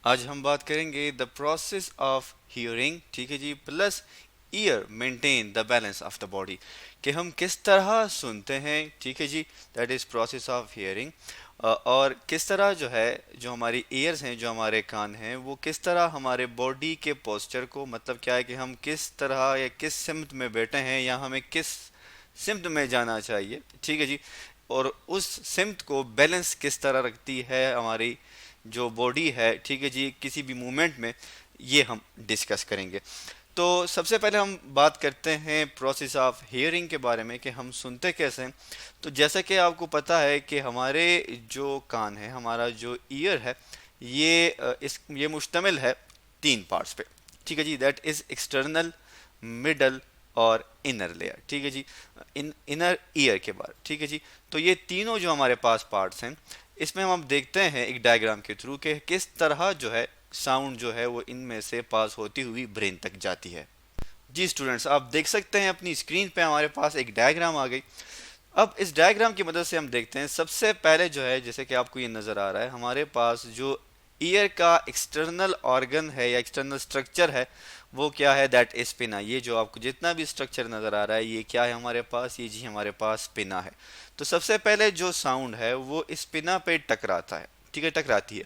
आज हम बात करेंगे द प्रोसेस ऑफ हियरिंग, ठीक है जी, plus ear maintain the balance of the body, कि हम किस तरह सुनते हैं, ठीक है जी, that is process of hearing. और किस तरह जो है, जो हमारी ईयर्स हैं, जो हमारे कान हैं, वो किस तरह हमारे बॉडी के पोस्चर को, मतलब क्या है कि हम किस तरह या किस सिमत में बैठे हैं या हमें किस सिमत में जाना चाहिए, ठीक है जी, और उस सिमत को बैलेंस किस तरह रखती है हमारी जो बॉडी है, ठीक है जी, किसी भी मूवमेंट में, ये हम डिस्कस करेंगे। तो सबसे पहले हम बात करते हैं प्रोसेस ऑफ हियरिंग के बारे में कि हम सुनते कैसे हैं। तो जैसा कि आपको पता है कि हमारे जो कान है, हमारा जो ईयर है, ये मुश्तमिल है तीन पार्ट्स पे, ठीक है जी, दैट इज़ एक्सटर्नल, मिडल और इनर लेयर, ठीक है जी, इनर ईयर के बारे, ठीक है जी। तो ये तीनों जो हमारे पास पार्ट्स हैं, इसमें हम देखते हैं एक डायग्राम के थ्रू कि किस तरह जो है साउंड जो है वो इनमें से पास होती हुई ब्रेन तक जाती है। जी स्टूडेंट्स, आप देख सकते हैं अपनी स्क्रीन पे हमारे पास एक डायग्राम आ गई। अब इस डायग्राम की मदद से हम देखते हैं, सबसे पहले जो है, जैसे कि आपको ये नज़र आ रहा है, हमारे पास जो ईयर का एक्सटर्नल ऑर्गन है या एक्सटर्नल स्ट्रक्चर है, वो क्या है, दैट इज पिना। ये जो आपको जितना भी स्ट्रक्चर नज़र आ रहा है, ये क्या है हमारे पास, ये जी हमारे पास पिना है। तो सबसे पहले जो साउंड है वो इस पिना पे टकराता है, ठीक है, टकराती है।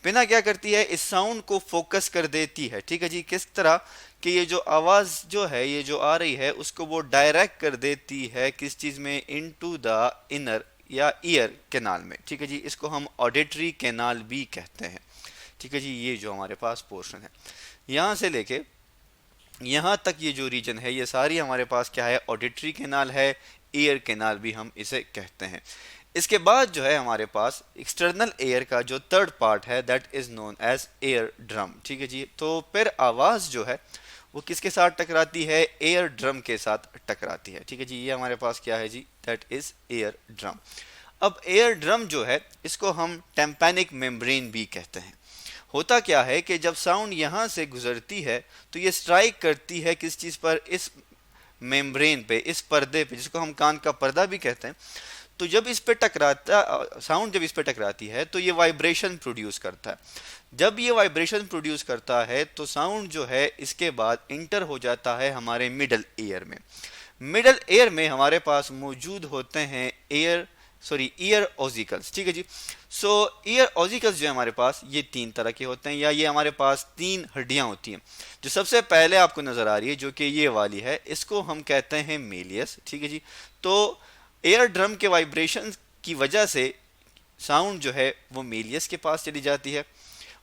पिना क्या करती है, इस साउंड को फोकस कर देती है, ठीक है जी, किस तरह कि ये जो आवाज़ जो है, ये जो आ रही है, उसको वो डायरेक्ट कर देती है किस चीज़ में, इनटू द इनर या ईयर कैनाल में, ठीक है जी, इसको हम ऑडिटरी कैनाल भी कहते हैं, ठीक है जी। ये जो हमारे पास पोर्शन है, यहाँ से लेके यहाँ तक ये जो रीजन है, ये सारी हमारे पास क्या है, ऑडिटरी कैनाल है, ईयर कैनाल भी हम इसे कहते हैं। इसके बाद जो है हमारे पास एक्सटर्नल एयर का जो थर्ड पार्ट है, that is known as air drum, ठीक है जी। तो फिर आवाज़ जो है वो किसके साथ टकराती है, एयर ड्रम के साथ टकराती है, ठीक है जी। ये हमारे पास क्या है जी, दैट इज एयर ड्रम। अब एयर ड्रम जो है, इसको हम टेम्पैनिक मेम्ब्रेन भी कहते हैं। होता क्या है कि जब साउंड यहाँ से गुजरती है तो ये स्ट्राइक करती है किस चीज़ पर, इस मेम्ब्रेन पे, इस पर्दे पे, जिसको हम कान का पर्दा भी कहते हैं। तो जब इस पे टकराता, साउंड जब इस पे टकराती है तो ये वाइब्रेशन प्रोड्यूस करता है। जब ये वाइब्रेशन प्रोड्यूस करता है तो साउंड जो है इसके बाद इंटर हो जाता है हमारे मिडल ईयर में। मिडल ईयर में हमारे पास मौजूद होते हैं ईयर ऑजिकल्स, ठीक है जी। सो ईयर ऑजिकल्स जो है हमारे पास, ये तीन तरह के होते हैं, या ये हमारे पास तीन हड्डियां होती हैं। जो सबसे पहले आपको नजर आ रही है, जो कि ये वाली है, इसको हम कहते हैं मेलियस, ठीक है जी। तो एयर ड्रम के वाइब्रेशन की वजह से साउंड जो है वो मेलियस के पास चली जाती है।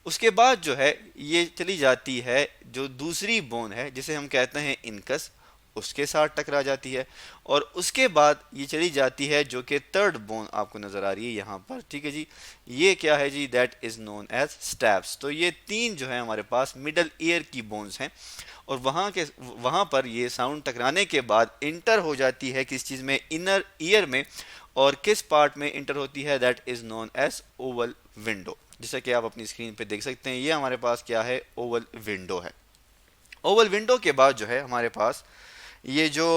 उसके बाद जो है ये चली जाती है जो दूसरी बोन है, जिसे हम कहते हैं इनकस, उसके साथ टकरा जाती है। और उसके बाद ये चली जाती है जो कि थर्ड बोन आपको नज़र आ रही है यहाँ पर, ठीक है जी। ये क्या है जी, that is known as stapes. तो ये तीन जो है हमारे पास मिडल ईयर की बोन्स हैं, और वहाँ पर ये साउंड टकराने के बाद इंटर हो जाती है किस चीज़ में, इनर ईयर में। और किस पार्ट में इंटर होती है, that is known as oval window. जैसा कि आप अपनी स्क्रीन पे देख सकते हैं, ये हमारे पास क्या है, ओवल विंडो है। ओवल विंडो के बाद जो है हमारे पास ये जो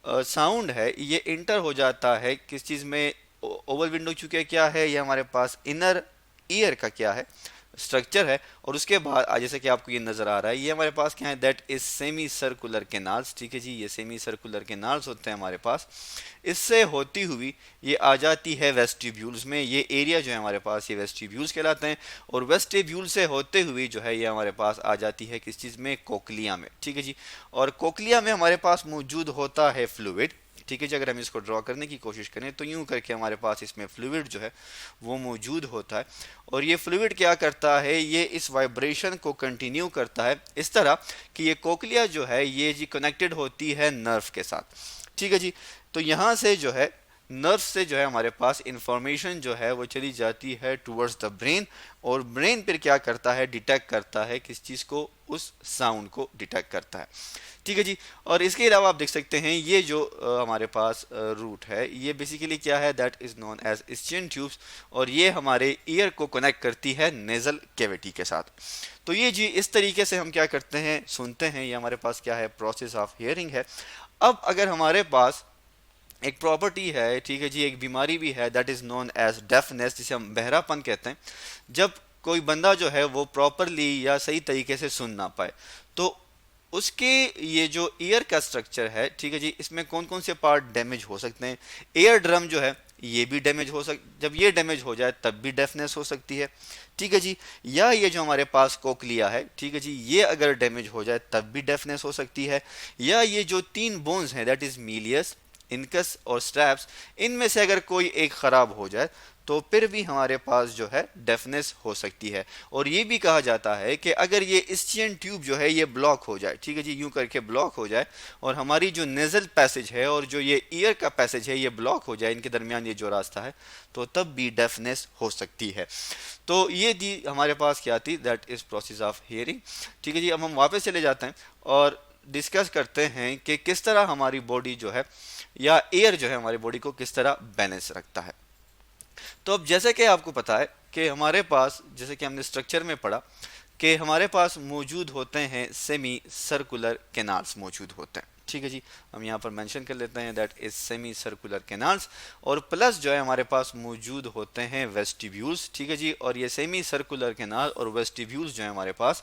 साउंड है, ये इंटर हो जाता है किस चीज़ में, ओवल विंडो चूंकि क्या है, ये हमारे पास इनर ईयर का क्या है, स्ट्रक्चर है। और उसके बाद जैसे कि आपको ये नज़र आ रहा है, ये हमारे पास क्या है, that is semi circular canals, ठीक है जी। ये सेमी सर्कुलर केनाल्स होते हैं हमारे पास। इससे होती हुई ये आ जाती है वेस्टिब्यूल्स में। ये एरिया जो है हमारे पास, ये वेस्टिब्यूल्स कहलाते हैं। और वेस्टिब्यूल से होते हुए जो है ये हमारे पास आ जाती है किस चीज़ में, कोकलिया में, ठीक है जी। और कोकलिया में हमारे पास मौजूद होता है फ्लूइड, ठीक है जी। अगर हम इसको ड्रॉ करने की कोशिश करें तो यूं करके हमारे पास इसमें फ्लूइड जो है वो मौजूद होता है। और ये फ्लूइड क्या करता है, ये इस वाइब्रेशन को कंटिन्यू करता है इस तरह कि ये कोकलिया जो है ये जी कनेक्टेड होती है नर्व के साथ, ठीक है जी। तो यहाँ से जो है नर्व से जो है हमारे पास इंफॉर्मेशन जो है वो चली जाती है टूवर्ड्स द ब्रेन। और ब्रेन फिर क्या करता है, डिटेक्ट करता है किस चीज़ को, उस साउंड को डिटेक्ट करता है, ठीक है जी। और इसके अलावा आप देख सकते हैं ये जो हमारे पास रूट है, ये बेसिकली क्या है, that is known as eustachian tubes. और ये हमारे ईयर को कनेक्ट करती है नेजल कैविटी के साथ। तो ये जी इस तरीके से हम क्या करते हैं, सुनते हैं। ये हमारे पास क्या है, प्रोसेस ऑफ हियरिंग है। अब अगर हमारे पास एक प्रॉपर्टी है, ठीक है जी, एक बीमारी भी है, that is known as deafness, जिसे हम बहरापन कहते हैं। जब कोई बंदा जो है वो प्रॉपरली या सही तरीके से सुन ना पाए, तो उसके ये जो ईयर का स्ट्रक्चर है, ठीक है जी, इसमें कौन कौन से पार्ट डैमेज हो सकते हैं। एयर ड्रम जो है ये भी डैमेज हो सक जब ये डैमेज हो जाए तब भी डेफनेस हो सकती है, ठीक है जी। या ये जो हमारे पास कोकलिया है, ठीक है जी, ये अगर डैमेज हो जाए तब भी डेफनेस हो सकती है। या ये जो तीन बोन्स हैं, दैट इज मीलियस, इनकस और स्ट्रैप्स, इनमें से अगर कोई एक खराब हो जाए तो फिर भी हमारे पास जो है डेफनेस हो सकती है। और ये भी कहा जाता है कि अगर ये स्चियन ट्यूब जो है ये ब्लॉक हो जाए, ठीक है जी, यूं करके ब्लॉक हो जाए, और हमारी जो नेजल पैसेज है और जो ये ईयर का पैसेज है ये ब्लॉक हो जाए, इनके दरमियान ये जो रास्ता है, तो तब भी डेफनेस हो सकती है। तो ये दी हमारे पास क्या थी, that is process of hearing. ठीक है जी, अब हम वापस चले जाते हैं और डिस्कस करते हैं कि किस तरह हमारी बॉडी जो है या एयर जो है हमारी बॉडी को किस तरह बैलेंस रखता है। तो अब जैसे कि आपको पता है कि हमारे पास, जैसे कि हमने स्ट्रक्चर में पढ़ा, कि हमारे पास मौजूद होते हैं सेमी सर्कुलर कैनाल्स मौजूद होते हैं, ठीक है जी। हम यहाँ पर मेंशन कर लेते हैं that is semi circular canals, और प्लस जो है हमारे पास मौजूद होते हैं वेस्टिब्यूल्स, ठीक है जी। और ये सेमी सर्कुलर कैनाल और वेस्टिब्यूल्स जो है हमारे पास,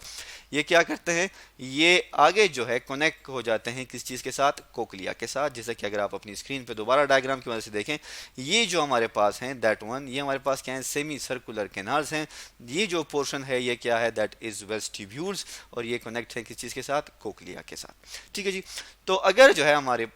ये क्या करते हैं, ये आगे जो है कनेक्ट हो जाते हैं किस चीज़ के साथ, कोकलिया के साथ। जैसे कि अगर आप अपनी स्क्रीन पे दोबारा डायग्राम की वजह से देखें, ये जो हमारे पास हैं दैट वन, ये हमारे पास क्या है, सेमी सर्कुलर कैनाल्स हैं। ये जो पोर्शन है ये क्या है, दैट इज वेस्टिब्यूल्स, और ये कनेक्ट है किस चीज़ के साथ, कोकलिया के साथ, ठीक है जी। तो अगर जो है हमारे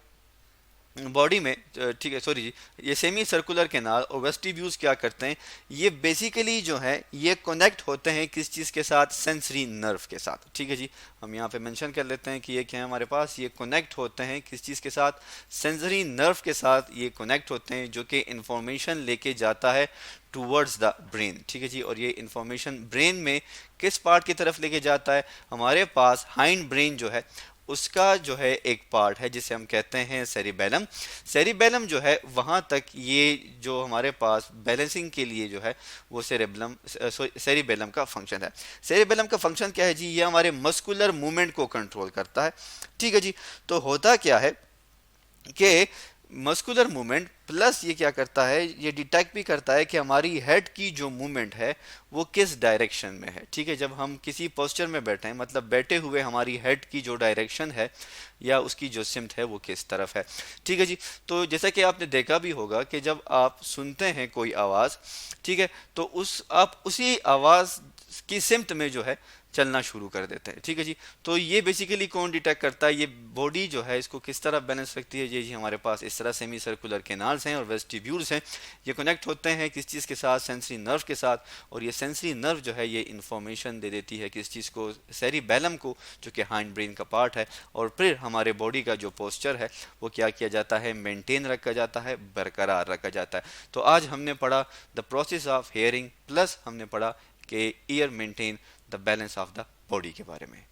बॉडी में, ठीक है, सॉरी जी, ये सेमी सर्कुलर कैनाल और वेस्टिब्यूल्स क्या करते हैं, ये बेसिकली जो है ये कनेक्ट होते हैं किस चीज़ के साथ, सेंसरी नर्व के साथ, ठीक है जी। हम यहाँ पे मेंशन कर लेते हैं कि ये क्या है हमारे पास, ये कनेक्ट होते हैं किस चीज़ के साथ, सेंसरी नर्व के साथ ये कनेक्ट होते हैं, जो कि इंफॉर्मेशन लेके जाता है टूवर्ड्स द ब्रेन, ठीक है जी। और ये इंफॉर्मेशन ब्रेन में किस पार्ट की तरफ लेके जाता है, हमारे पास हाइंड ब्रेन जो है उसका जो है एक पार्ट है जिसे हम कहते हैं सेरिबेलम। सेरिबेलम जो है वहाँ तक ये जो हमारे पास बैलेंसिंग के लिए जो है वो सेरिबेलम का फंक्शन है। सेरिबेलम का फंक्शन क्या है जी, ये हमारे मस्कुलर मूवमेंट को कंट्रोल करता है, ठीक है जी। तो होता क्या है कि मस्कुलर मूवमेंट प्लस ये क्या करता है, ये डिटेक्ट भी करता है कि हमारी हेड की जो मूवमेंट है वो किस डायरेक्शन में है, ठीक है। जब हम किसी पोस्चर में बैठे हैं, मतलब बैठे हुए हमारी हेड की जो डायरेक्शन है या उसकी जो सिमत है वो किस तरफ है, ठीक है जी। तो जैसा कि आपने देखा भी होगा कि जब आप सुनते हैं कोई आवाज़, ठीक है, तो आप उसी आवाज़ की सिमत में जो है चलना शुरू कर देते हैं, ठीक है जी। तो ये बेसिकली कौन डिटेक्ट करता है, ये बॉडी जो है इसको किस तरह बैलेंस रखती है, ये जी हमारे पास इस तरह सेमी सर्कुलर कैनाल्स हैं और वेस्टिब्यूल्स हैं, ये कनेक्ट होते हैं किस चीज़ के साथ, सेंसरी नर्व के साथ। और ये सेंसरी नर्व जो है ये इंफॉर्मेशन दे देती है किस चीज़ को, सेरिबेलम को, जो कि हाइंड ब्रेन का पार्ट है। और फिर हमारे बॉडी का जो पोस्चर है वो क्या किया जाता है, मेंटेन रखा जाता है, बरकरार रखा जाता है। तो आज हमने पढ़ा the process of hearing, plus हमने पढ़ा कि year maintain the balance of the body के बारे में।